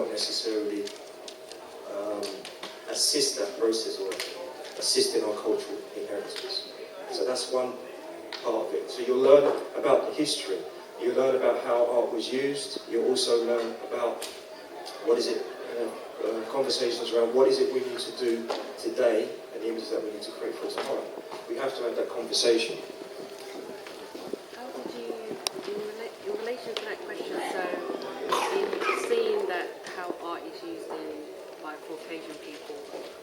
not necessarily assist that process or assist in our cultural inheritance. So that's one part of it. So you'll learn about the history. You learn about how art was used. You also learn about what is it, conversations around what is it we need to do today and the images that we need to create for tomorrow. We have to have that conversation. How did you, in relation to that question, so in seeing that how art is used by Caucasian people,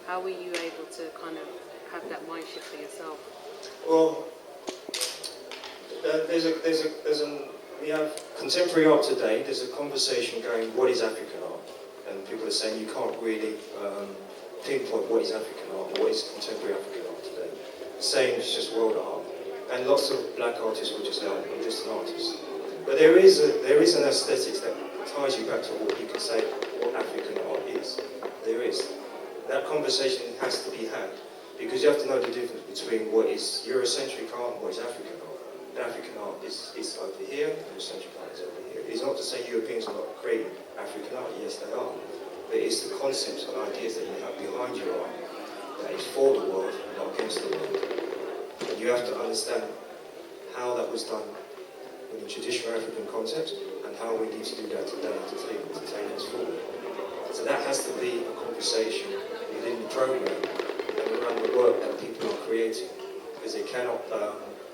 how were you able to kind of have that mind shift for yourself? Well, we have contemporary art today. There's a conversation going, what is African art? And people are saying you can't really pinpoint what is African art, what is contemporary African art today. Saying it's just world art. And lots of black artists will just say, I'm just an artist. But there is an aesthetics that ties you back to what you can say what African art is. There is. That conversation has to be had. Because you have to know the difference between what is Eurocentric art and what is African art. African art is over here, Eurocentric art is over here. It's not to say Europeans are not creating African art, yes they are. But it's the concepts and ideas that you have behind your art that is for the world, not against the world. And you have to understand how that was done with the traditional African concepts and how we need to do that today to take us forward. So that has to be a conversation within the program and around the work that people are creating, because they cannot,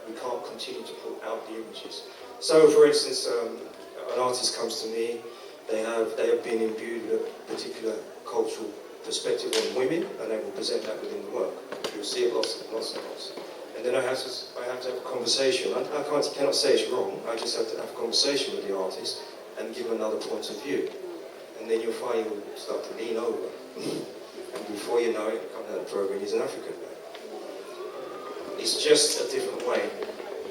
we can't continue to put out the images. So, for instance, an artist comes to me. They have been imbued with a particular cultural perspective on women, and they will present that within the work. You'll see it lots and lots. And then I have to have a conversation. I cannot say it's wrong. I just have to have a conversation with the artist and give them another point of view. And then you'll find you'll start to lean over. And before you know it, coming out of the program, he's an African man. It's just a different way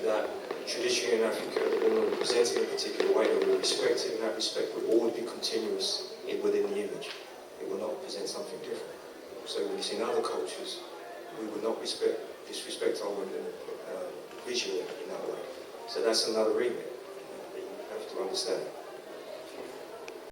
that traditionally in Africa, the woman will be presented in a particular way that will be respected, and that respect will always be continuous within the image. It will not present something different. So when you see in other cultures, we would not disrespect our women visually in that way. So that's another remit. You have to understand.